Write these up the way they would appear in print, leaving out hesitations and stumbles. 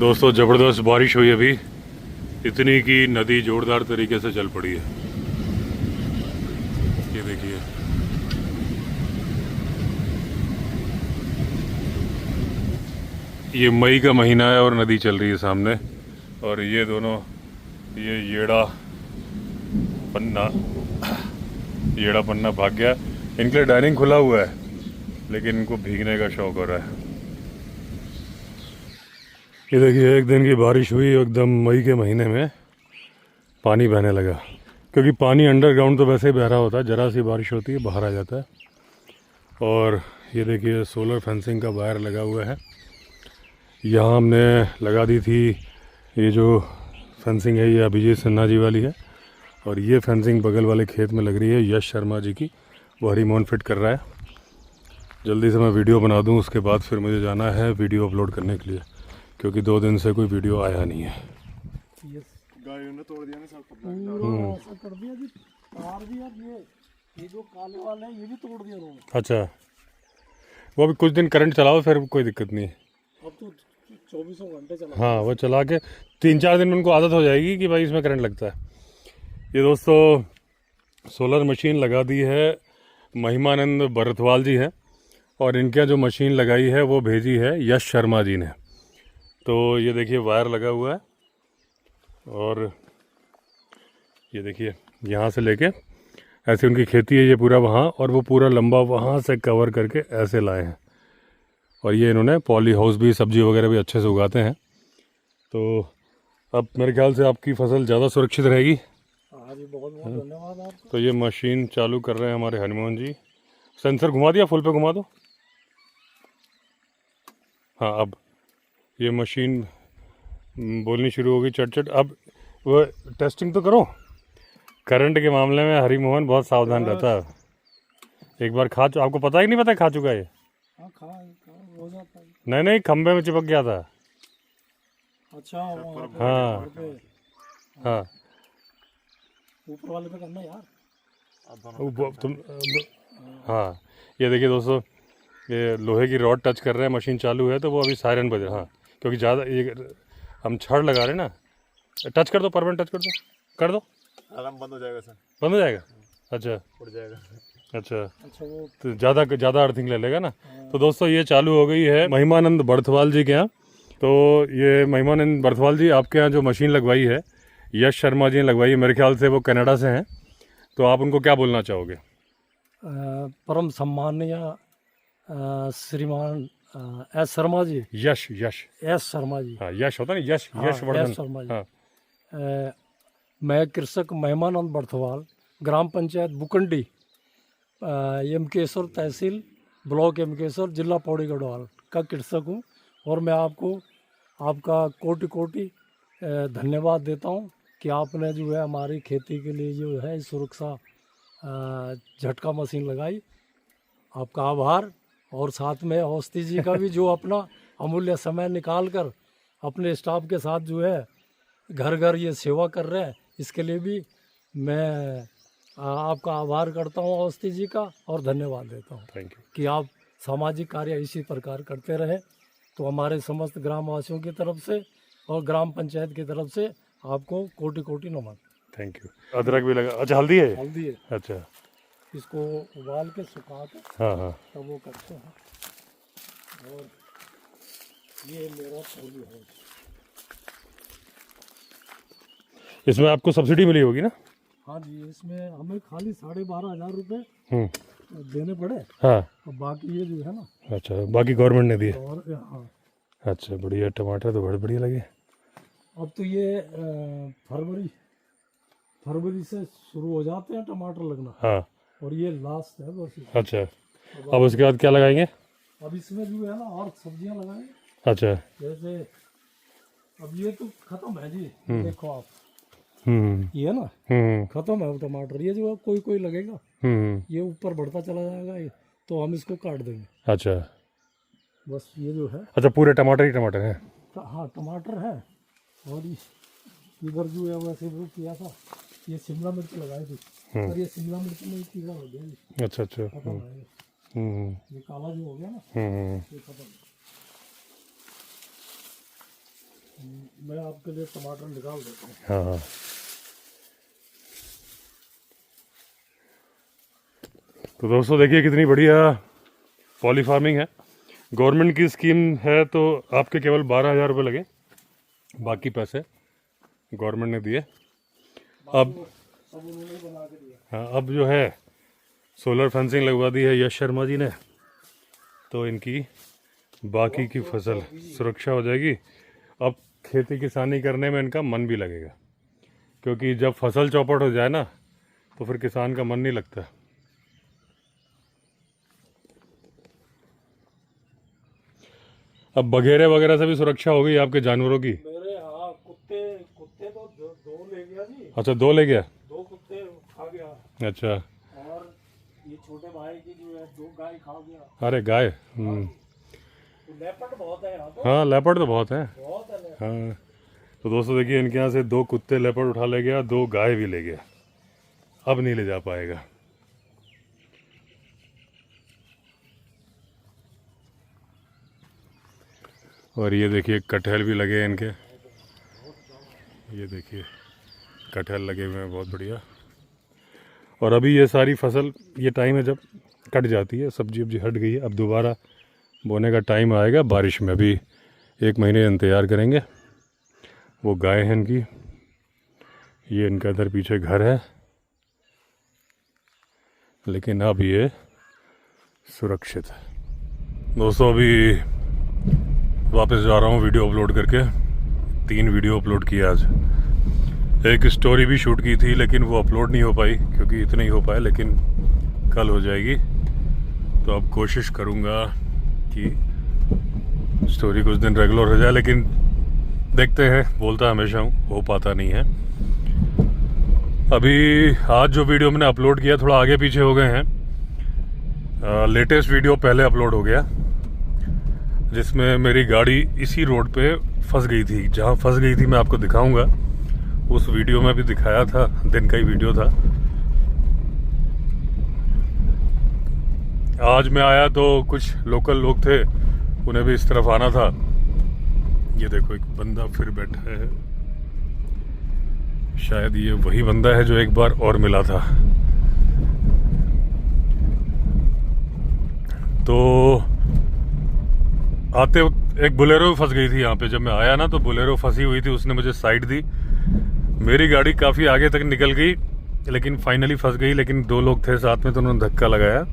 दोस्तों ज़बरदस्त बारिश हुई अभी, इतनी कि नदी जोरदार तरीके से चल पड़ी है। ये देखिए, ये मई का महीना है और नदी चल रही है सामने। और ये दोनों, ये येड़ा पन्ना भाग गया। इनके लिए डाइनिंग खुला हुआ है, लेकिन इनको भीगने का शौक हो रहा है। ये देखिए, एक दिन की बारिश हुई, एकदम मई के महीने में पानी बहने लगा। क्योंकि पानी अंडरग्राउंड तो वैसे ही बह रहा होता है, ज़रा सी बारिश होती है बाहर आ जाता है। और ये देखिए, सोलर फेंसिंग का वायर लगा हुआ है। यहाँ हमने लगा दी थी। ये जो फेंसिंग है, ये अभिजीत सिन्हा जी वाली है। और ये फेंसिंग बगल वाले खेत में लग रही है यश शर्मा जी की, वो हरीमोहन फिट कर रहा है। जल्दी से मैं वीडियो बना दूँ, उसके बाद फिर मुझे जाना है वीडियो अपलोड करने के लिए, क्योंकि 2 दिन से कोई वीडियो आया नहीं है। गायों ने तोड़ दिया ना सब पूरा ऐसा कर दिया कि तार भी, अब ये जो काले वाले हैं ये भी तोड़ दिया उन्होंने। अच्छा, वो अभी कुछ दिन करंट चलाओ, फिर कोई दिक्कत नहीं है। अब तो 24 घंटे चला। हाँ, वो चला के 3-4 दिन में उनको आदत हो जाएगी कि भाई इसमें करंट लगता है। ये दोस्तों सोलर मशीन लगा दी है, महिमानंद भरतवाल जी है। और इनके जो मशीन लगाई है वो भेजी है यश शर्मा जी ने। तो ये देखिए, वायर लगा हुआ है। और ये देखिए, यहाँ से लेके ऐसे उनकी खेती है, ये पूरा वहाँ, और वो पूरा लंबा वहाँ से कवर करके ऐसे लाए हैं। और ये इन्होंने पॉली हाउस भी, सब्जी वगैरह भी अच्छे से उगाते हैं। तो अब मेरे ख्याल से आपकी फसल ज़्यादा सुरक्षित रहेगी। हाँ जी, बहुत बहुत धन्यवाद आपका। तो ये मशीन चालू कर रहे हैं हमारे हनुमान जी। सेंसर घुमा दिया, फुल पे घुमा दो। हाँ, अब ये मशीन बोलनी शुरू होगी, चट चट। अब वो टेस्टिंग तो करो। करंट के मामले में हरिमोहन बहुत सावधान रहता है। एक बार आपको पता ही नहीं, पता खा चुका है ये। हाँ, खा हो जाता है। नहीं, खंबे में चिपक गया था। अच्छा, वहाँ पे हाँ घर पे हाँ, ऊपर वाले पे करना यार। तुम हाँ, ये देखिए दोस्तों, ये लोहे की रॉड टच कर रहे हैं, मशीन चालू है, तो वो अभी सायरन बज रहा है। हाँ, क्योंकि ज़्यादा ये हम छड़ लगा रहे हैं ना। टच कर दो, परमानेंट टच कर दो। आराम बंद हो जाएगा सर, बंद हो जाएगा। अच्छा उड़ जाएगा। अच्छा, वो तो ज़्यादा अर्थिंग ले लेगा ना। तो दोस्तों ये चालू हो गई है महिमानंद भरतवाल जी के यहाँ। तो ये महिमानंद भरतवाल जी, आपके यहाँ जो मशीन लगवाई है यश शर्मा जी ने लगवाई है, मेरे ख्याल से वो कनाडा से हैं। तो आप उनको क्या बोलना चाहोगे? परम सम्माननीय श्रीमान एस शर्मा जी। यश एस शर्मा जी। हाँ, यश होता है ना, यश हाँ, यशवर्धन। एस शर्मा जी। हाँ, मैं कृषक महिमानंद भरतवाल, ग्राम पंचायत बुकंडी, यमकेश्वर तहसील, ब्लॉक यमकेश्वर, जिला पौड़ी गढ़वाल का कृषक हूँ। और मैं आपका कोटि कोटि धन्यवाद देता हूँ कि आपने जो है हमारी खेती के लिए जो है सुरक्षा झटका मशीन लगाई। आपका आभार। और साथ में अवस्थी जी का भी, जो अपना अमूल्य समय निकाल कर अपने स्टाफ के साथ जो है घर घर ये सेवा कर रहे हैं, इसके लिए भी मैं आपका आभार करता हूँ अवस्थी जी का, और धन्यवाद देता हूँ। Thank you. कि आप सामाजिक कार्य इसी प्रकार करते रहे, तो हमारे समस्त ग्रामवासियों की तरफ से और ग्राम पंचायत की तरफ से आपको कोटि कोटि नमन। Thank you. अदरक भी लगा। अच्छा, हल्दी है ये? हल्दी है, अच्छा, इसको उबाल के सुखा के हाँ, तब वो करते हैं। और ये मेरा पॉली हाउस। इसमें आपको सब्सिडी मिली होगी ना? हाँ जी, इसमें हमें खाली 12,500 रुपये देने पड़े। हाँ, और बाकी ये जो है ना, अच्छा, बाकी गवर्नमेंट ने दिए। और हाँ, अच्छा, बढ़िया। टमाटर तो बड़े बढ़िया लगे। अब तो ये फरवरी से शुरू हो जाते हैं टमाटर लगना। हाँ, और ये लास्ट है बस। अच्छा, अब उसके बाद क्या लगाएंगे? अब इसमें जो है ना और सब्जियां लगाएंगे। अच्छा, जैसे अब ये तो खत्म है जी, देखो आप, ये ना खत्म है वो टमाटर। ये जो है कोई लगेगा, ये ऊपर बढ़ता चला जाएगा, ये तो हम इसको काट देंगे। अच्छा, बस ये जो है, अच्छा, पूरे टमाटर ही टमाटर हैं? हाँ टमाटर है। और इधर जो है वैसे वो किया था, ये शिमला मिर्च लगाई थी, पर ये शिमला मिर्च में कीड़ा हो गया। अच्छा, खत्म है ये काला जो हो गया ना, ये खत्म। मैं आपके लिए टमाटर निकाल देता हूँ। हाँ हाँ। तो दोस्तों देखिए कितनी बढ़िया पॉली फार्मिंग है। गवर्नमेंट की स्कीम है तो आपके केवल 12,000 रुपये लगे, बाकी पैसे गवर्नमेंट ने दिए। अब सब उन्होंने बना के दिया। हाँ, अब जो है सोलर फेंसिंग लगवा दी है यश शर्मा जी ने, तो इनकी बाकी की फसल सुरक्षा हो जाएगी। अब खेती किसानी करने में इनका मन भी लगेगा, क्योंकि जब फसल चौपट हो जाए ना तो फिर किसान का मन नहीं लगता। अब बघेरे वगैरह से भी सुरक्षा हो गई आपके जानवरों की। मेरे हाँ कुत्ते तो दो ले गया जी। अच्छा, 2 ले गया। 2 कुत्ते खा गया, अच्छा, और ये छोटे भाई की जो है 2 गाय खा गया। अरे गाय। तो लेपर्ड बहुत है यहाँ तो। हाँ, लेपर्ड तो बहुत है। बहुत है लेपर्ड। हाँ, तो दोस्तों देखिए इनके यहाँ से 2 कुत्ते लेपर्ड उठा ले गया, 2 गाय भी ले गया। अब नहीं ले जा पाएगा। और ये देखिए कटहल भी लगे हैं इनके, ये देखिए कटहल लगे हुए हैं बहुत बढ़िया। और अभी ये सारी फसल, ये टाइम है जब कट जाती है, सब्जी वब्जी हट गई है, अब दोबारा बोने का टाइम आएगा बारिश में। अभी 1 महीने इंतज़ार करेंगे। वो गाय है इनकी, ये इनका इधर पीछे घर है, लेकिन अब ये सुरक्षित है। दोस्तों अभी वापस जा रहा हूँ वीडियो अपलोड करके। 3 वीडियो अपलोड किया आज। एक स्टोरी भी शूट की थी लेकिन वो अपलोड नहीं हो पाई, क्योंकि इतने ही हो पाए, लेकिन कल हो जाएगी। तो अब कोशिश करूँगा कि स्टोरी कुछ दिन रेगुलर हो जाए, लेकिन देखते हैं, बोलता हमेशा हूँ, हो पाता नहीं है। अभी आज जो वीडियो मैंने अपलोड किया थोड़ा आगे पीछे हो गए हैं। लेटेस्ट वीडियो पहले अपलोड हो गया, जिसमें मेरी गाड़ी इसी रोड पे फंस गई थी। जहाँ फंस गई थी मैं आपको दिखाऊंगा, उस वीडियो में भी दिखाया था, दिन का ही वीडियो था। आज मैं आया तो कुछ लोकल लोग थे, उन्हें भी इस तरफ आना था। ये देखो एक बंदा फिर बैठा है, शायद ये वही बंदा है जो एक बार और मिला था। तो आते एक बोलेरो फंस गई थी यहाँ पे। जब मैं आया ना तो बोलेरो फंसी हुई थी, उसने मुझे साइड दी। मेरी गाड़ी काफ़ी आगे तक निकल गई, लेकिन फाइनली फंस गई। लेकिन 2 लोग थे साथ में, तो उन्होंने धक्का लगाया।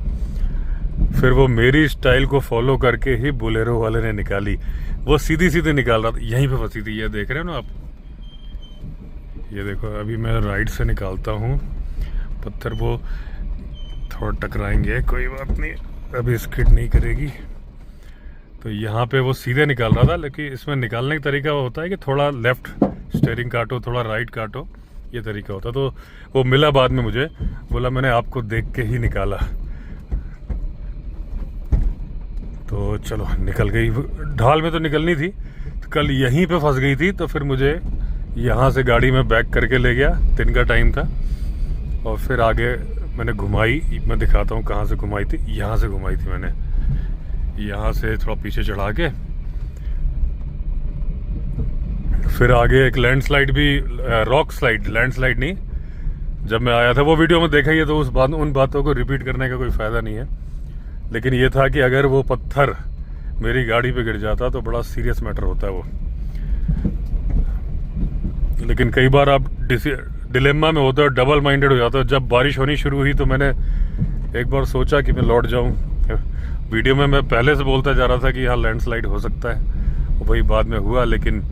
फिर वो मेरी स्टाइल को फॉलो करके ही बोलेरो वाले ने निकाली। वो सीधी सीधे निकाल रहा था, यहीं पे फंसी थी। ये देख रहे हो ना आप, ये देखो। अभी मैं राइट से निकालता हूँ, पत्थर वो थोड़ा टकराएंगे, कोई बात नहीं, अभी स्किड नहीं करेगी। तो यहाँ पे वो सीधे निकाल रहा था, लेकिन इसमें निकालने का तरीका होता है कि थोड़ा लेफ्ट स्टीयरिंग काटो, थोड़ा राइट काटो, ये तरीका होता है। तो वो मिला बाद में मुझे, बोला मैंने आपको देख के ही निकाला। तो चलो निकल गई। ढाल में तो निकलनी थी, तो कल यहीं पे फंस गई थी। तो फिर मुझे यहाँ से गाड़ी में बैक करके ले गया, दिन का टाइम था। और फिर आगे मैंने घुमाई, मैं दिखाता हूँ कहाँ से घुमाई थी। यहाँ से घुमाई थी मैंने, यहाँ से थोड़ा पीछे चढ़ा के। फिर आगे एक लैंडस्लाइड भी, रॉक स्लाइड, लैंडस्लाइड नहीं, जब मैं आया था वो वीडियो में देखा ही है, तो उन बातों को रिपीट करने का कोई फ़ायदा नहीं है। लेकिन ये था कि अगर वो पत्थर मेरी गाड़ी पे गिर जाता तो बड़ा सीरियस मैटर होता है वो। लेकिन कई बार आप डिलेमा में होते हो, डबल माइंडेड हो जाते हो। जब बारिश होनी शुरू हुई तो मैंने एक बार सोचा कि मैं लौट जाऊं। वीडियो में मैं पहले से बोलता जा रहा था कि यहाँ लैंडस्लाइड हो सकता है, वही बाद में हुआ। लेकिन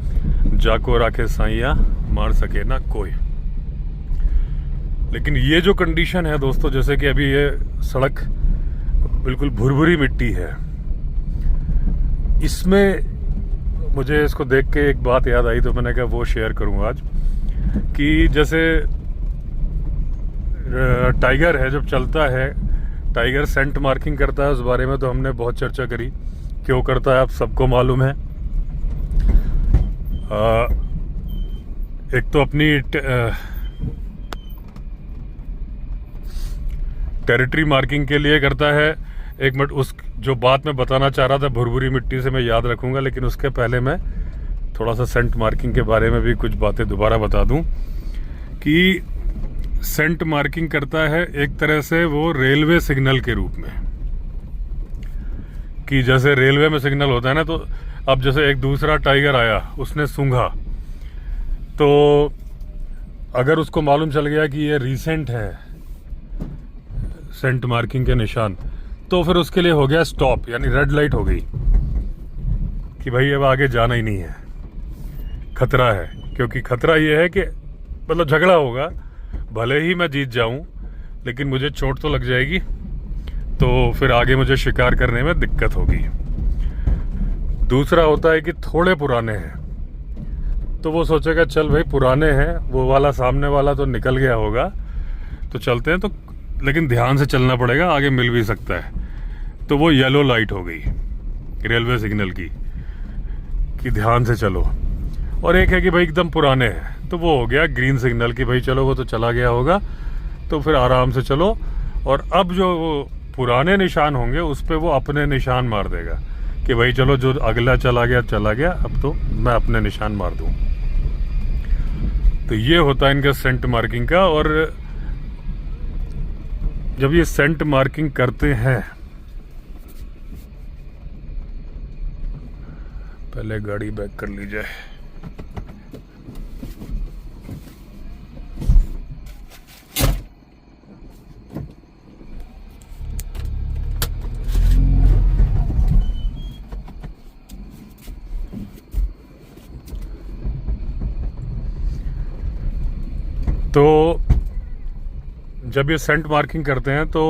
जाको राखे साइया मार सके ना कोई। लेकिन ये जो कंडीशन है दोस्तों, जैसे कि अभी ये सड़क बिल्कुल भुरभुरी मिट्टी है, इसमें मुझे इसको देख के एक बात याद आई, तो मैंने कहा वो शेयर करूँ आज। कि जैसे टाइगर है, जब चलता है टाइगर सेंट मार्किंग करता है, उस बारे में तो हमने बहुत चर्चा करी, क्यों करता है आप सबको मालूम है। एक तो अपनी टेरिटरी मार्किंग के लिए करता है। एक मिनट, उस जो बात मैं बताना चाह रहा था भुरभुरी मिट्टी से, मैं याद रखूंगा। लेकिन उसके पहले मैं थोड़ा सा सेंट मार्किंग के बारे में भी कुछ बातें दोबारा बता दूं कि सेंट मार्किंग करता है एक तरह से वो रेलवे सिग्नल के रूप में, कि जैसे रेलवे में सिग्नल होता है ना, तो अब जैसे एक दूसरा टाइगर आया, उसने सूंघा, तो अगर उसको मालूम चल गया कि ये रीसेंट है सेंट मार्किंग के निशान, तो फिर उसके लिए हो गया स्टॉप, यानी रेड लाइट हो गई कि भाई अब आगे जाना ही नहीं है, खतरा है। क्योंकि खतरा ये है कि मतलब झगड़ा होगा, भले ही मैं जीत जाऊं लेकिन मुझे चोट तो लग जाएगी, तो फिर आगे मुझे शिकार करने में दिक्कत होगी। दूसरा होता है कि थोड़े पुराने हैं, तो वो सोचेगा चल भाई पुराने हैं, वो वाला सामने वाला तो निकल गया होगा, तो चलते हैं, तो लेकिन ध्यान से चलना पड़ेगा, आगे मिल भी सकता है। तो वो येलो लाइट हो गई रेलवे सिग्नल की कि ध्यान से चलो। और एक है कि भाई एकदम पुराने हैं, तो वो हो गया ग्रीन सिग्नल कि भाई चलो वो तो चला गया होगा, तो फिर आराम से चलो। और अब जो वो पुराने निशान होंगे उस पर वो अपने निशान मार देगा कि भाई चलो जो अगला चला गया, अब तो मैं अपने निशान मार दूं। तो ये होता है इनका सेंट मार्किंग का। और जब ये सेंट मार्किंग करते हैं, पहले गाड़ी बैक कर ली जाए। तो जब ये सेंट मार्किंग करते हैं तो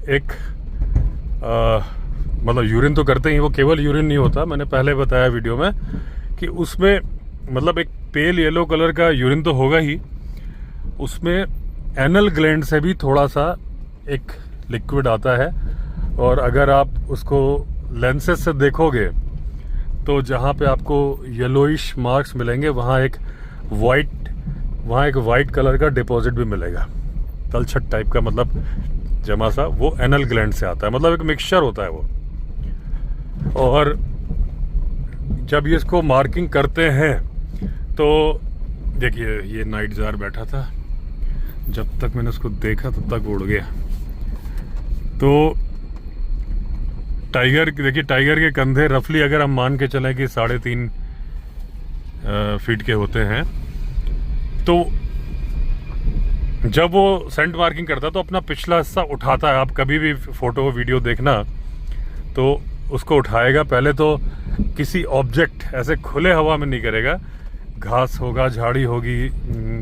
एक मतलब यूरिन तो करते ही, वो केवल यूरिन नहीं होता, मैंने पहले बताया वीडियो में कि उसमें मतलब एक पेल येलो कलर का यूरिन तो होगा ही, उसमें एनल ग्लैंड से भी थोड़ा सा एक लिक्विड आता है। और अगर आप उसको लेंसेज से देखोगे तो जहाँ पे आपको येलोइश मार्क्स मिलेंगे वहाँ एक वाइट कलर का डिपॉजिट भी मिलेगा, तलछट टाइप का, मतलब जमा सा, वो एनल ग्लैंड से आता है, मतलब एक मिक्सचर होता है वो। और जब ये इसको मार्किंग करते हैं तो देखिए ये नाइट जार बैठा था, जब तक मैंने उसको देखा तब तक उड़ गया। तो टाइगर, देखिए टाइगर के कंधे रफली अगर हम मान के चलें कि 3.5 फीट के होते हैं, तो जब वो सेंट मार्किंग करता है तो अपना पिछला हिस्सा उठाता है। आप कभी भी फोटो वीडियो देखना तो उसको उठाएगा, पहले तो किसी ऑब्जेक्ट ऐसे खुले हवा में नहीं करेगा, घास होगा, झाड़ी होगी,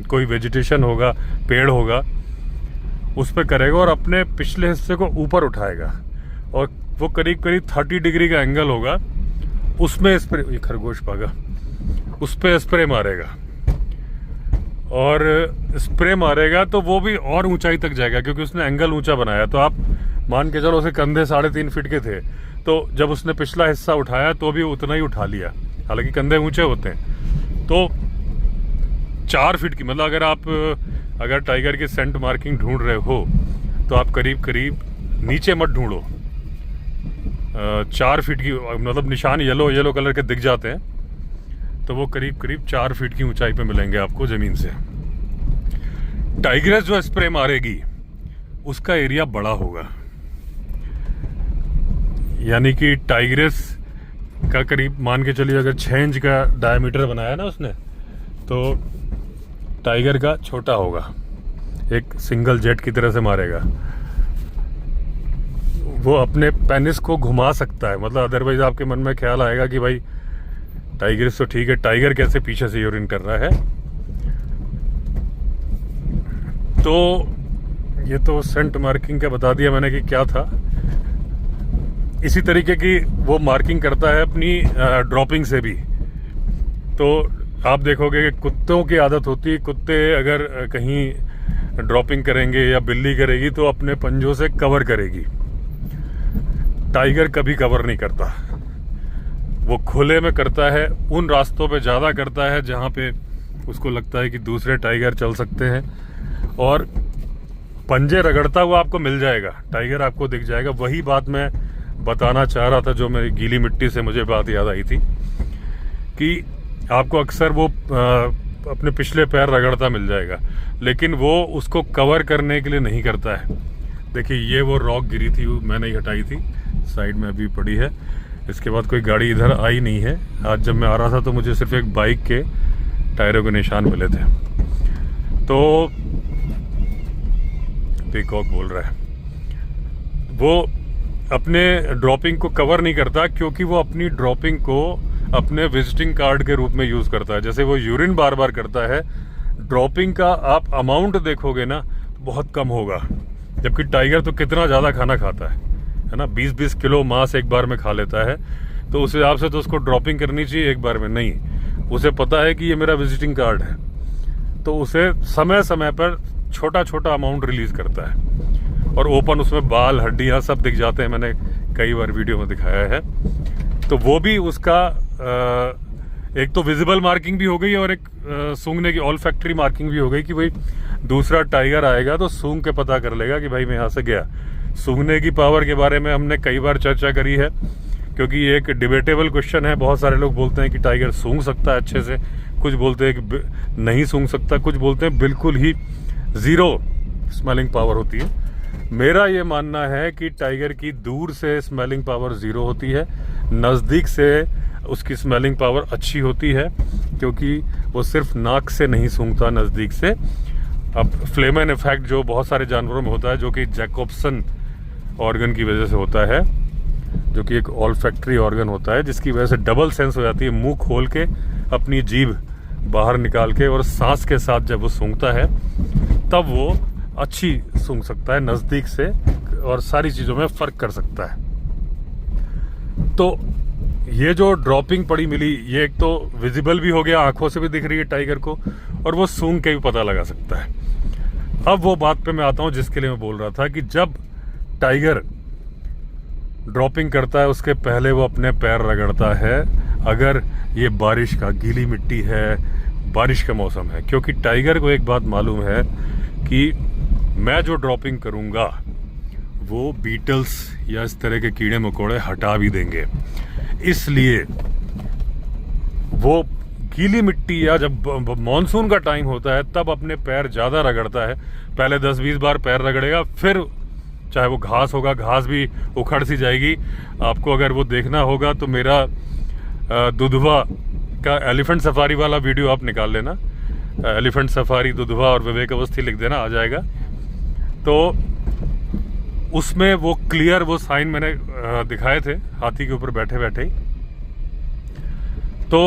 कोई वेजिटेशन होगा, पेड़ होगा, उस पर करेगा और अपने पिछले हिस्से को ऊपर उठाएगा। और वो करीब 30 डिग्री का एंगल होगा, उसमें स्प्रे, ये खरगोश भागा, उस पर स्प्रे मारेगा। और स्प्रे मारेगा तो वो भी और ऊंचाई तक जाएगा क्योंकि उसने एंगल ऊंचा बनाया। तो आप मान के चलो उसे कंधे 3.5 फीट के थे, तो जब उसने पिछला हिस्सा उठाया तो भी उतना ही उठा लिया, हालांकि कंधे ऊंचे होते हैं। तो 4 फीट की, मतलब अगर टाइगर की सेंट मार्किंग ढूंढ रहे हो तो आप करीब नीचे मत ढूंढो, 4 फीट की, मतलब निशान येलो कलर के दिख जाते हैं, तो वो करीब 4 फीट की ऊंचाई पे मिलेंगे आपको ज़मीन से। टाइग्रेस जो स्प्रे मारेगी उसका एरिया बड़ा होगा, यानी कि टाइग्रेस का करीब मान के चलिए अगर 6 इंच का डायमीटर बनाया ना उसने, तो टाइगर का छोटा होगा, एक सिंगल जेट की तरह से मारेगा। वो अपने पेनिस को घुमा सकता है, मतलब अदरवाइज आपके मन में ख्याल आएगा कि भाई टाइग्रेस तो ठीक है, टाइगर कैसे पीछे से यूरिन कर रहा है। तो ये तो सेंट मार्किंग का बता दिया मैंने कि क्या था। इसी तरीके की वो मार्किंग करता है अपनी ड्रॉपिंग से भी। तो आप देखोगे कि कुत्तों की आदत होती है, कुत्ते अगर कहीं ड्रॉपिंग करेंगे या बिल्ली करेगी तो अपने पंजों से कवर करेगी। टाइगर कभी कवर नहीं करता, वो खुले में करता है, उन रास्तों पे ज़्यादा करता है जहाँ पे उसको लगता है कि दूसरे टाइगर चल सकते हैं, और पंजे रगड़ता हुआ आपको मिल जाएगा, टाइगर आपको दिख जाएगा। वही बात मैं बताना चाह रहा था जो मेरी गीली मिट्टी से मुझे बात याद आई थी कि आपको अक्सर वो अपने पिछले पैर रगड़ता मिल जाएगा, लेकिन वो उसको कवर करने के लिए नहीं करता है। देखिए ये वो रॉक गिरी थी, मैंने ही हटाई थी, साइड में अभी पड़ी है। इसके बाद कोई गाड़ी इधर आई नहीं है। आज जब मैं आ रहा था तो मुझे सिर्फ एक बाइक के टायरों के निशान मिले थे। तो पीकॉक बोल रहा है, वो अपने ड्रॉपिंग को कवर नहीं करता क्योंकि वो अपनी ड्रॉपिंग को अपने विजिटिंग कार्ड के रूप में यूज करता है। जैसे वो यूरिन बार बार करता है, ड्रॉपिंग का आप अमाउंट देखोगे ना बहुत कम होगा, जबकि टाइगर तो कितना ज़्यादा खाना खाता है ना, 20-20 किलो मांस एक बार में खा लेता है। तो उस हिसाब से तो उसको ड्रॉपिंग करनी चाहिए एक बार में, नहीं, उसे पता है कि ये मेरा विजिटिंग कार्ड है, तो उसे समय समय पर छोटा छोटा अमाउंट रिलीज करता है। और ओपन उसमें बाल हड्डियाँ सब दिख जाते हैं, मैंने कई बार वीडियो में दिखाया है। तो वो भी उसका एक तो विजिबल मार्किंग भी हो गई और एक सूंघने की ऑल फैक्ट्री मार्किंग भी हो गई कि भाई दूसरा टाइगर आएगा तो सूंघ के पता कर लेगा कि भाई मैं यहाँ से गया। सूंघने की पावर के बारे में हमने कई बार चर्चा करी है, क्योंकि ये एक डिबेटेबल क्वेश्चन है। बहुत सारे लोग बोलते हैं कि टाइगर सूंघ सकता है अच्छे से, कुछ बोलते हैं कि नहीं सूंघ सकता, कुछ बोलते हैं बिल्कुल ही ज़ीरो स्मेलिंग पावर होती है। मेरा ये मानना है कि टाइगर की दूर से स्मेलिंग पावर ज़ीरो होती है, नज़दीक से उसकी स्मेलिंग पावर अच्छी होती है, क्योंकि वो सिर्फ नाक से नहीं सूंघता, नज़दीक से। अब फ्लेमन इफेक्ट जो बहुत सारे जानवरों में होता है, जो कि जैकोब्सन ऑर्गन की वजह से होता है, जो कि एक ऑल्फैक्टरी ऑर्गन होता है, जिसकी वजह से डबल सेंस हो जाती है। मुंह खोल के अपनी जीभ बाहर निकाल के और सांस के साथ जब वो सूंघता है तब वो अच्छी सूंघ सकता है नज़दीक से, और सारी चीज़ों में फ़र्क कर सकता है। तो ये जो ड्रॉपिंग पड़ी मिली, ये एक तो विजिबल भी हो गया, आंखों से भी दिख रही है टाइगर को, और वो सूंघ के भी पता लगा सकता है। अब वो बात पे मैं आता हूँ जिसके लिए मैं बोल रहा था कि जब टाइगर ड्रॉपिंग करता है उसके पहले वो अपने पैर रगड़ता है। अगर ये बारिश का, गीली मिट्टी है, बारिश का मौसम है, क्योंकि टाइगर को एक बात मालूम है कि मैं जो ड्रॉपिंग करूँगा वो बीटल्स या इस तरह के कीड़े मकोड़े हटा भी देंगे। इसलिए वो गीली मिट्टी या जब मॉनसून का टाइम होता है तब अपने पैर ज़्यादा रगड़ता है। पहले 10-20 बार पैर रगड़ेगा, फिर चाहे वो घास होगा, घास भी उखड़ सी जाएगी। आपको अगर वो देखना होगा तो मेरा दुधवा का एलिफेंट सफारी वाला वीडियो आप निकाल लेना, एलिफेंट सफारी दुधवा और विवेक अवस्थी लिख देना, आ जाएगा। तो उसमें वो क्लियर वो साइन मैंने दिखाए थे हाथी के ऊपर बैठे बैठे ही। तो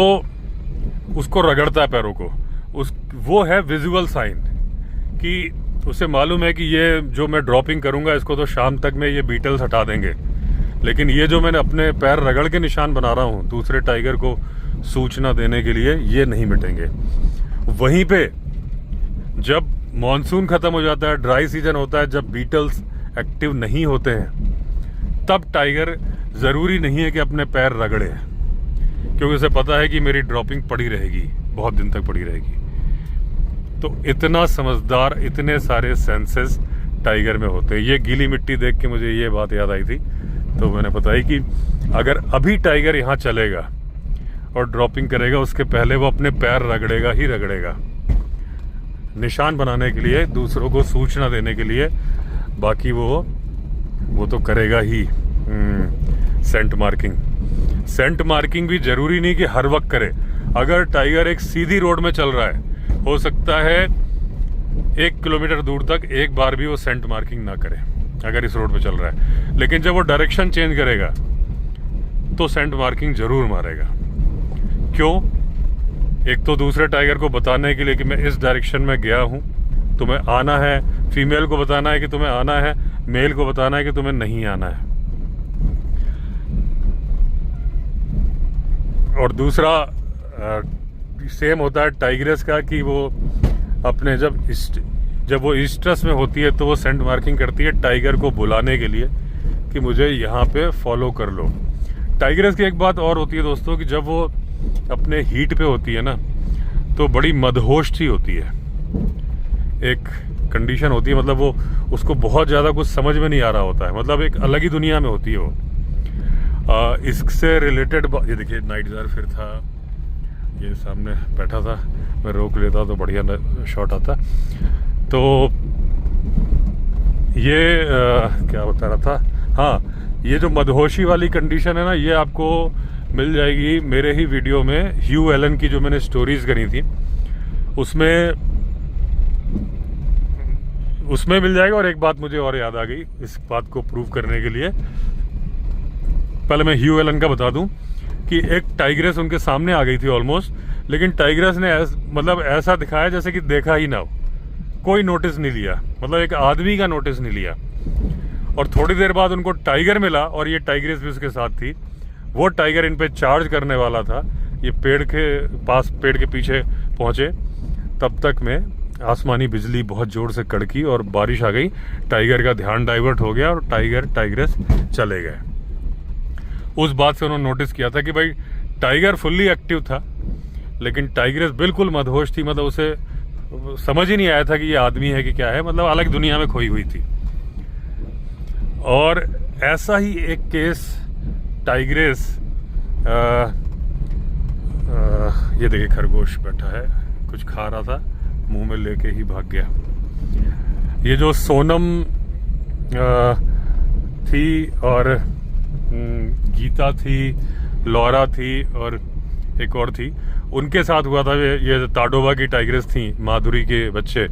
उसको रगड़ता है पैरों को, वो है विजुअल साइन कि उसे मालूम है कि ये जो मैं ड्रॉपिंग करूंगा इसको तो शाम तक में ये बीटल्स हटा देंगे, लेकिन ये जो मैंने अपने पैर रगड़ के निशान बना रहा हूँ दूसरे टाइगर को सूचना देने के लिए, ये नहीं मिटेंगे। वहीं पे जब मॉनसून खत्म हो जाता है, ड्राई सीजन होता है, जब बीटल्स एक्टिव नहीं होते हैं, तब टाइगर ज़रूरी नहीं है कि अपने पैर रगड़े, क्योंकि उसे पता है कि मेरी ड्रॉपिंग पड़ी रहेगी, बहुत दिन तक पड़ी रहेगी। तो इतना समझदार, इतने सारे सेंसेस टाइगर में होते हैं। ये गीली मिट्टी देख के मुझे ये बात याद आई थी, तो मैंने बताई कि अगर अभी टाइगर यहाँ चलेगा और ड्रॉपिंग करेगा, उसके पहले वो अपने पैर रगड़ेगा ही रगड़ेगा, निशान बनाने के लिए, दूसरों को सूचना देने के लिए। बाकी वो तो करेगा ही। सेंट मार्किंग भी जरूरी नहीं कि हर वक्त करे। अगर टाइगर एक सीधी रोड में चल रहा है, हो सकता है 1 किलोमीटर दूर तक एक बार भी वो सेंट मार्किंग ना करे, अगर इस रोड पे चल रहा है। लेकिन जब वो डायरेक्शन चेंज करेगा तो सेंट मार्किंग जरूर मारेगा। क्यों? एक तो दूसरे टाइगर को बताने के लिए कि मैं इस डायरेक्शन में गया हूं, तुम्हें आना है। फीमेल को बताना है कि तुम्हें आना है, मेल को बताना है कि तुम्हें नहीं आना है। और दूसरा सेम होता है टाइग्रेस का कि वो अपने जब वो स्ट्रेस में होती है तो वो सेंट मार्किंग करती है टाइगर को बुलाने के लिए कि मुझे यहाँ पे फॉलो कर लो। टाइग्रेस की एक बात और होती है दोस्तों कि जब वो अपने हीट पे होती है ना, तो बड़ी मदहोश सी होती है। एक कंडीशन होती है, मतलब वो उसको बहुत ज़्यादा कुछ समझ में नहीं आ रहा होता है, मतलब एक अलग ही दुनिया में होती है वो। इससे रिलेटेड ये देखिए नाइट जार फिर था, ये सामने बैठा था, मैं रोक लेता तो बढ़िया शॉट आता। तो ये क्या बता रहा था, हाँ, ये जो मदहोशी वाली कंडीशन है ना, ये आपको मिल जाएगी मेरे ही वीडियो में, ह्यू एलन की जो मैंने स्टोरीज करी थी उसमें मिल जाएगा। और एक बात मुझे और याद आ गई इस बात को प्रूव करने के लिए, पहले मैं ह्यू एलन का बता दूं कि एक टाइग्रेस उनके सामने आ गई थी ऑलमोस्ट, लेकिन टाइग्रेस ने मतलब ऐसा दिखाया जैसे कि देखा ही ना हो, कोई नोटिस नहीं लिया, मतलब एक आदमी का नोटिस नहीं लिया। और थोड़ी देर बाद उनको टाइगर मिला और ये टाइग्रेस भी उसके साथ थी। वो टाइगर इन पे चार्ज करने वाला था। ये पेड़ के पास, पेड़ के पीछे पहुंचे, तब तक में आसमानी बिजली बहुत जोर से कड़की और बारिश आ गई। टाइगर का ध्यान डाइवर्ट हो गया और टाइग्रेस चले गए। उस बात से उन्होंने नोटिस किया था कि भाई टाइगर फुल्ली एक्टिव था, लेकिन टाइग्रेस बिल्कुल मदहोश थी, मतलब उसे समझ ही नहीं आया था कि ये आदमी है कि क्या है, मतलब अलग दुनिया में खोई हुई थी। और ऐसा ही एक केस टाइग्रेस, ये देखिए खरगोश बैठा है, कुछ खा रहा था, मुंह में लेके ही भाग गया। ये जो सोनम थी और गीता थी, लौरा थी और एक और थी, उनके साथ हुआ था। ये ताडोबा की टाइग्रेस थी, माधुरी के बच्चे।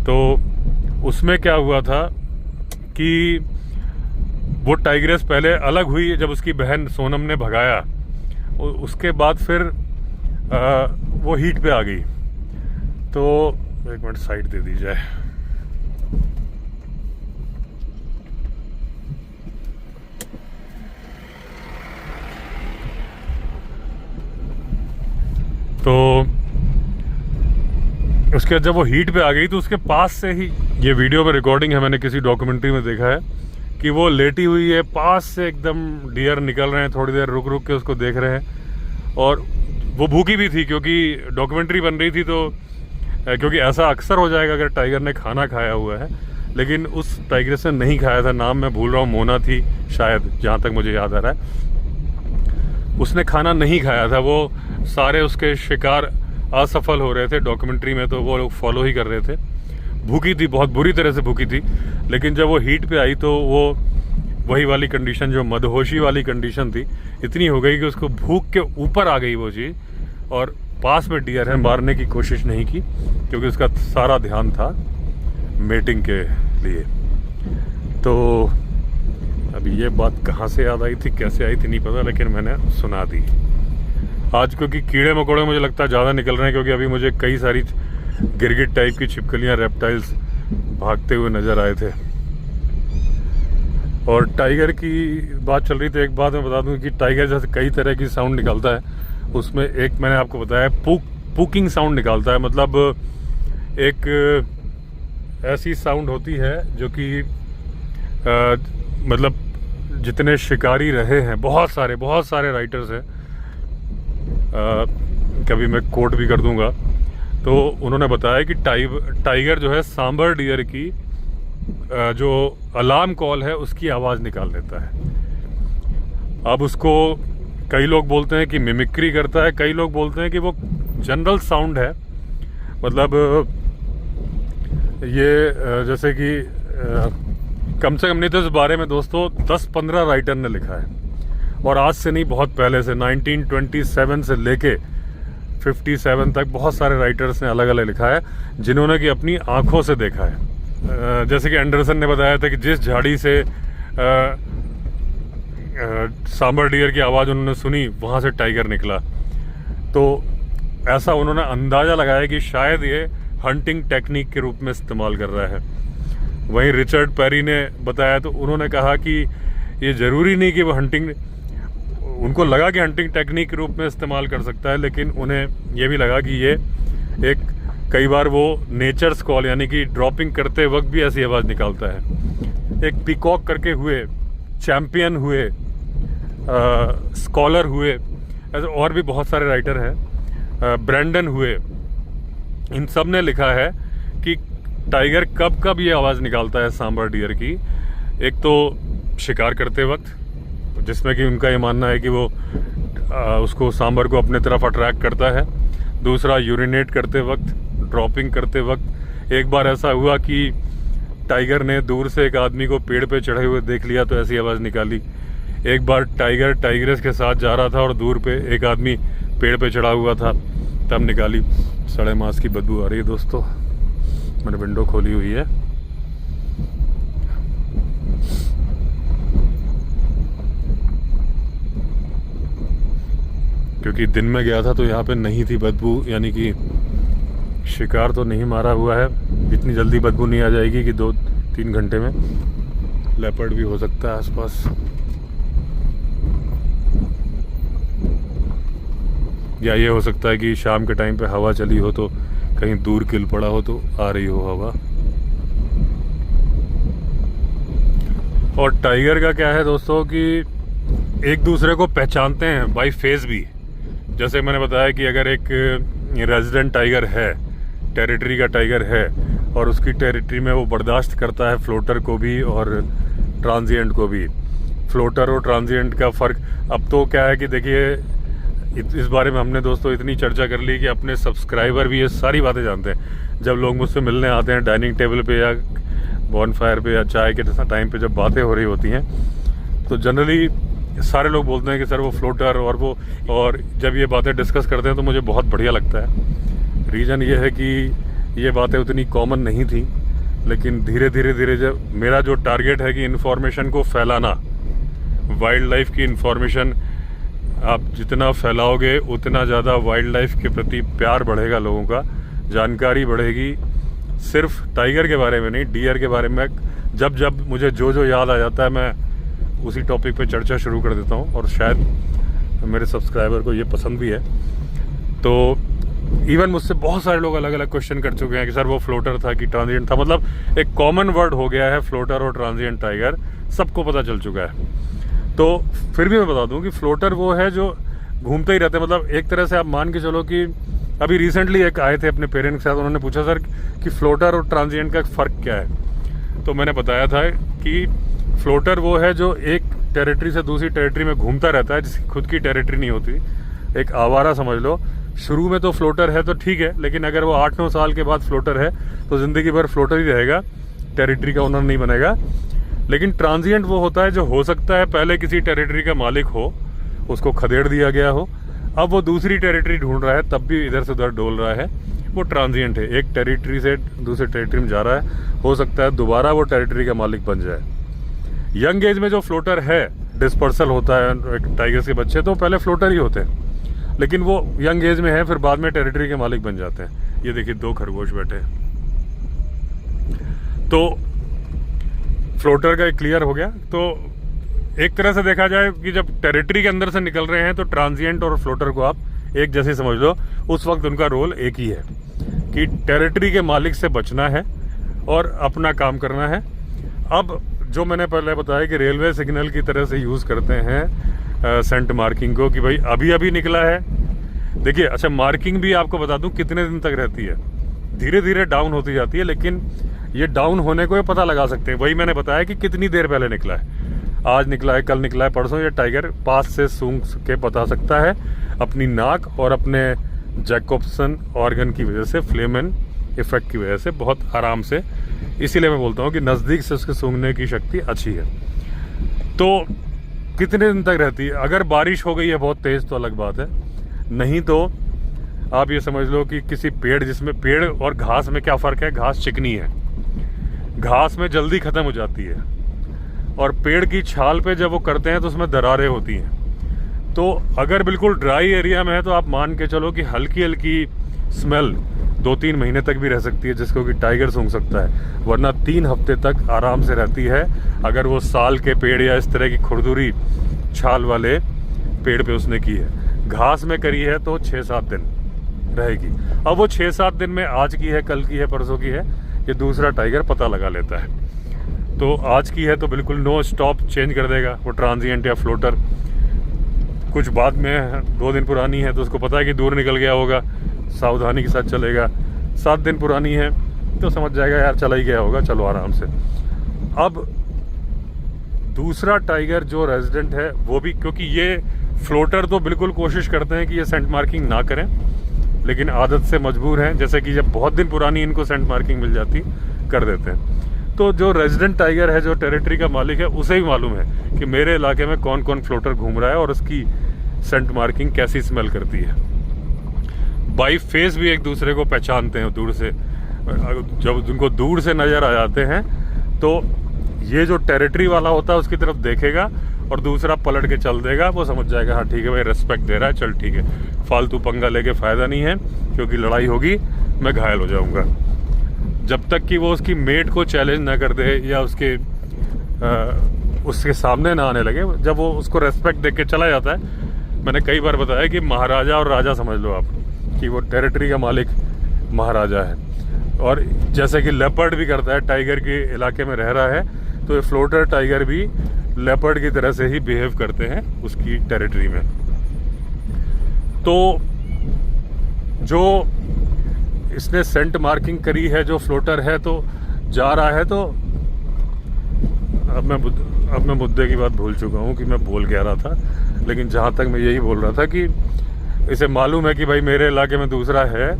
तो उसमें क्या हुआ था कि वो टाइग्रेस पहले अलग हुई जब उसकी बहन सोनम ने भगाया, उसके बाद फिर वो हीट पे आ गई। तो एक मिनट साइड दे दी जाए। तो उसके बाद जब वो हीट पे आ गई तो उसके पास से ही, ये वीडियो में रिकॉर्डिंग है, मैंने किसी डॉक्यूमेंट्री में देखा है कि वो लेटी हुई है, पास से एकदम डियर निकल रहे हैं, थोड़ी देर रुक रुक के उसको देख रहे हैं। और वो भूखी भी थी क्योंकि डॉक्यूमेंट्री बन रही थी, तो क्योंकि ऐसा अक्सर हो जाएगा अगर टाइगर ने खाना खाया हुआ है, लेकिन उस टाइग्रेस ने नहीं खाया था। नाम मैं भूल रहा हूँ, मोना थी शायद, जहाँ तक मुझे याद आ रहा है। उसने खाना नहीं खाया था। वो सारे उसके शिकार असफल हो रहे थे डॉक्यूमेंट्री में, तो वो लोग फॉलो ही कर रहे थे। भूखी थी, बहुत बुरी तरह से भूखी थी। लेकिन जब वो हीट पे आई तो वो वही वाली कंडीशन, जो मदहोशी वाली कंडीशन थी, इतनी हो गई कि उसको भूख के ऊपर आ गई वो चीज़। और पास में डियर है, मारने की कोशिश नहीं की क्योंकि उसका सारा ध्यान था मेटिंग के लिए। तो अभी ये बात कहाँ से याद आई थी, कैसे आई थी नहीं पता, लेकिन मैंने सुना दी आज। क्योंकि कीड़े मकोड़े मुझे लगता है ज़्यादा निकल रहे हैं, क्योंकि अभी मुझे कई सारी गिरगिट टाइप की छिपकलियाँ, रेप्टाइल्स भागते हुए नज़र आए थे। और टाइगर की बात चल रही थी, एक बात मैं बता दूं कि टाइगर जैसे कई तरह की साउंड निकालता है, उसमें एक मैंने आपको बताया पुकिंग साउंड निकालता है। मतलब एक ऐसी साउंड होती है जो कि मतलब जितने शिकारी रहे हैं, बहुत सारे राइटर्स हैं, कभी मैं कोट भी कर दूंगा, तो उन्होंने बताया कि टाइगर जो है सांबर डियर की जो अलार्म कॉल है उसकी आवाज़ निकाल देता है। अब उसको कई लोग बोलते हैं कि मिमिक्री करता है, कई लोग बोलते हैं कि वो जनरल साउंड है। मतलब ये जैसे कि कम से कम नहीं तो इस बारे में दोस्तों 10-15 राइटर ने लिखा है, और आज से नहीं, बहुत पहले से 1927 से लेके 57 तक बहुत सारे राइटर्स ने अलग अलग लिखा है, जिन्होंने कि अपनी आंखों से देखा है। जैसे कि एंडरसन ने बताया था कि जिस झाड़ी से सांबर डियर की आवाज़ उन्होंने सुनी, वहाँ से टाइगर निकला। तो ऐसा उन्होंने अंदाज़ा लगाया कि शायद ये हंटिंग टेक्निक के रूप में इस्तेमाल कर रहा है। वहीं रिचर्ड पेरी ने बताया, तो उन्होंने कहा कि ये ज़रूरी नहीं कि वो हंटिंग, उनको लगा कि हंटिंग टेक्निक के रूप में इस्तेमाल कर सकता है, लेकिन उन्हें ये भी लगा कि ये एक, कई बार वो नेचर्स कॉल, यानी कि ड्रॉपिंग करते वक्त भी ऐसी आवाज़ निकालता है। एक पीकॉक करके हुए, चैम्पियन हुए, स्कॉलर हुए, ऐसे और भी बहुत सारे राइटर हैं, ब्रैंडन हुए, इन सब ने लिखा है कि टाइगर कब कब ये आवाज़ निकालता है सांबर डियर की। एक तो शिकार करते वक्त, जिसमें कि उनका ये मानना है कि वो उसको सांबर को अपने तरफ अट्रैक्ट करता है। दूसरा, यूरिनेट करते वक्त, ड्रॉपिंग करते वक्त एक बार ऐसा हुआ कि टाइगर ने दूर से एक आदमी को पेड़ पे चढ़े हुए देख लिया तो ऐसी आवाज़ निकाली। एक बार टाइगर टाइग्रेस के साथ जा रहा था और दूर पे एक आदमी पेड़ पे चढ़ा हुआ था, तब निकाली। सड़े मांस की बदबू आ रही है दोस्तों, मैंने विंडो खोली हुई है। क्योंकि दिन में गया था तो यहाँ पे नहीं थी बदबू, यानी कि शिकार तो नहीं मारा हुआ है। इतनी जल्दी बदबू नहीं आ जाएगी कि 2-3 घंटे में। लेपर्ड भी हो सकता है आसपास, या ये हो सकता है कि शाम के टाइम पे हवा चली हो तो कहीं दूर किल पड़ा हो तो आ रही हो हवा। और टाइगर का क्या है दोस्तों कि एक दूसरे को पहचानते हैं बाय फेस भी। जैसे मैंने बताया कि अगर एक रेजिडेंट टाइगर है, टेरिटरी का टाइगर है, और उसकी टेरिटरी में वो बर्दाश्त करता है फ्लोटर को भी और ट्रांजिएंट को भी। फ्लोटर और ट्रांजिएंट का फ़र्क अब तो क्या है कि देखिए, इस बारे में हमने दोस्तों इतनी चर्चा कर ली कि अपने सब्सक्राइबर भी ये सारी बातें जानते हैं। जब लोग मुझसे मिलने आते हैं डाइनिंग टेबल पे या बॉनफायर पे या चाय के टाइम पे जब बातें हो रही होती हैं, तो जनरली सारे लोग बोलते हैं कि सर वो फ्लोटर और वो, और जब ये बातें डिस्कस करते हैं तो मुझे बहुत बढ़िया लगता है। रीज़न ये है कि ये बातें उतनी कॉमन नहीं थी, लेकिन धीरे धीरे जब मेरा जो टारगेट है कि इन्फॉर्मेशन को फैलाना, वाइल्ड लाइफ की इन्फॉर्मेशन आप जितना फैलाओगे उतना ज़्यादा वाइल्ड लाइफ के प्रति प्यार बढ़ेगा, लोगों का जानकारी बढ़ेगी। सिर्फ टाइगर के बारे में नहीं, डियर के बारे में जब जब मुझे जो याद आ जाता है मैं उसी टॉपिक पे चर्चा शुरू कर देता हूँ, और शायद मेरे सब्सक्राइबर को ये पसंद भी है। तो इवन मुझसे बहुत सारे लोग अलग अलग क्वेश्चन कर चुके हैं कि सर वो फ्लोटर था कि ट्रांजिएंट था। मतलब एक कॉमन वर्ड हो गया है फ्लोटर और ट्रांजिएंट टाइगर, सबको पता चल चुका है। तो फिर भी मैं बता दूं कि फ्लोटर वो है जो घूमते ही रहते हैं। मतलब एक तरह से आप मान के चलो कि अभी रिसेंटली एक आए थे अपने पेरेंट्स के साथ, उन्होंने पूछा सर कि फ्लोटर और ट्रांजिएंट का फ़र्क क्या है। तो मैंने बताया था कि फ्लोटर वो है जो एक टेरिटरी से दूसरी टेरिटरी में घूमता रहता है, जिसकी खुद की टेरिटरी नहीं होती, एक आवारा समझ लो। शुरू में तो फ्लोटर है तो ठीक है, लेकिन अगर वो 8-9 साल के बाद फ्लोटर है तो ज़िंदगी भर फ्लोटर ही रहेगा, टेरिटरी का ओनर नहीं बनेगा। लेकिन ट्रांजिएंट वो होता है जो हो सकता है पहले किसी टेरिटरी का मालिक हो, उसको खदेड़ दिया गया हो, अब वो दूसरी टेरिटरी ढूंढ रहा है, तब भी इधर से उधर डोल रहा है, वो ट्रांजिएंट है। एक टेरिटरी से दूसरे टेरिटरी में जा रहा है, हो सकता है दोबारा वो टेरिटरी का मालिक बन जाए। यंग एज में जो फ्लोटर है, डिस्पर्सल होता है टाइगर्स के बच्चे, तो पहले फ्लोटर ही होते हैं, लेकिन वो यंग एज में है, फिर बाद में टेरिटरी के मालिक बन जाते हैं। ये देखिए 2 खरगोश बैठे हैं। तो फ्लोटर का क्लियर हो गया। तो एक तरह से देखा जाए कि जब टेरिटरी के अंदर से निकल रहे हैं तो ट्रांजिएंट और फ्लोटर को आप एक जैसे समझ लो। उस वक्त उनका रोल एक ही है कि टेरिटरी के मालिक से बचना है और अपना काम करना है। अब जो मैंने पहले बताया कि रेलवे सिग्नल की तरह से यूज़ करते हैं सेंट मार्किंग को, कि भाई अभी अभी निकला है। देखिए अच्छा, मार्किंग भी आपको बता दूं कितने दिन तक रहती है, धीरे धीरे डाउन होती जाती है, लेकिन ये डाउन होने को ये पता लगा सकते हैं। वही मैंने बताया कि कितनी देर पहले निकला है, आज निकला है, कल निकला है, परसों। ये टाइगर पास से सूंघ के बता सकता है अपनी नाक और अपने जैकोब्सन ऑर्गन की वजह से, फ्लेमन इफेक्ट की वजह से, बहुत आराम से। इसीलिए मैं बोलता हूँ कि नज़दीक से उसके सूंघने की शक्ति अच्छी है। तो कितने दिन तक रहती है? अगर बारिश हो गई है बहुत तेज़ तो अलग बात है, नहीं तो आप ये समझ लो कि किसी पेड़, जिसमें पेड़ और घास में क्या फ़र्क है, घास चिकनी है, घास में जल्दी ख़त्म हो जाती है, और पेड़ की छाल पे जब वो करते हैं तो उसमें दरारें होती हैं। तो अगर बिल्कुल ड्राई एरिया में है तो आप मान के चलो कि हल्की हल्की स्मेल 2-3 महीने तक भी रह सकती है, जिसको कि टाइगर सूंघ सकता है, वरना 3 हफ्ते तक आराम से रहती है अगर वो साल के पेड़ या इस तरह की खुरदुरी छाल वाले पेड़ पे उसने की है। घास में करी है तो 6-7 दिन रहेगी। अब वो 6-7 दिन में आज की है, कल की है, परसों की है, ये दूसरा टाइगर पता लगा लेता है। तो आज की है तो बिल्कुल नो स्टॉप चेंज कर देगा वो ट्रांजिएंट या फ्लोटर। कुछ बाद में 2 दिन पुरानी है तो उसको पता है कि दूर निकल गया होगा, सावधानी के साथ चलेगा। 7 दिन पुरानी है तो समझ जाएगा यार चला ही गया होगा, चलो आराम से। अब दूसरा टाइगर जो रेजिडेंट है वो भी, क्योंकि ये फ्लोटर तो बिल्कुल कोशिश करते हैं कि ये सेंट मार्किंग ना करें, लेकिन आदत से मजबूर हैं। जैसे कि जब बहुत दिन पुरानी इनको सेंट मार्किंग मिल जाती, कर देते हैं। तो जो रेजिडेंट टाइगर है, जो टेरिटरी का मालिक है, उसे ही मालूम है कि मेरे इलाके में कौन कौन फ्लोटर घूम रहा है और उसकी सेंट मार्किंग कैसी स्मेल करती है। बाई फेस भी एक दूसरे को पहचानते हैं दूर से। जब उनको दूर से नज़र आ जाते हैं तो ये जो टेरिटरी वाला होता है उसकी तरफ देखेगा और दूसरा पलट के चल देगा। वो समझ जाएगा हाँ ठीक है भाई, रेस्पेक्ट दे रहा है, चल ठीक है, फालतू पंगा लेके फ़ायदा नहीं है, क्योंकि लड़ाई होगी मैं घायल हो जाऊंगा। जब तक कि वो उसकी मेट को चैलेंज ना कर दे या उसके सामने ना आने लगे, जब वो उसको रेस्पेक्ट दे के चला जाता है। मैंने कई बार बताया कि महाराजा और राजा समझ लो आप, कि वो टेरिटरी का मालिक महाराजा है। और जैसे कि लेपर्ड भी करता है, टाइगर के इलाके में रह रहा है, तो ये फ्लोटर टाइगर भी लेपर्ड की तरह से ही बिहेव करते हैं उसकी टेरिटरी में। तो जो इसने सेंट मार्किंग करी है, जो फ्लोटर है, तो जा रहा है। तो अब मैं मुद्दे की बात भूल चुका हूँ कि मैं बोल क्या रहा था, लेकिन जहाँ तक मैं यही बोल रहा था कि इसे मालूम है कि भाई मेरे इलाके में दूसरा है,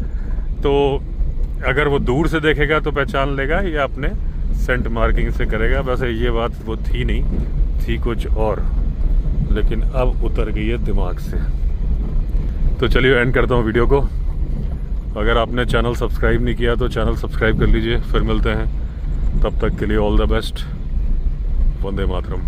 तो अगर वो दूर से देखेगा तो पहचान लेगा या अपने सेंट मार्किंग से करेगा। वैसे ये बात वो थी नहीं, थी कुछ और, लेकिन अब उतर गई है दिमाग से। तो चलिए एंड करता हूँ वीडियो को। अगर आपने चैनल सब्सक्राइब नहीं किया तो चैनल सब्सक्राइब कर लीजिए। फिर मिलते हैं, तब तक के लिए all the best. Vande Mataram.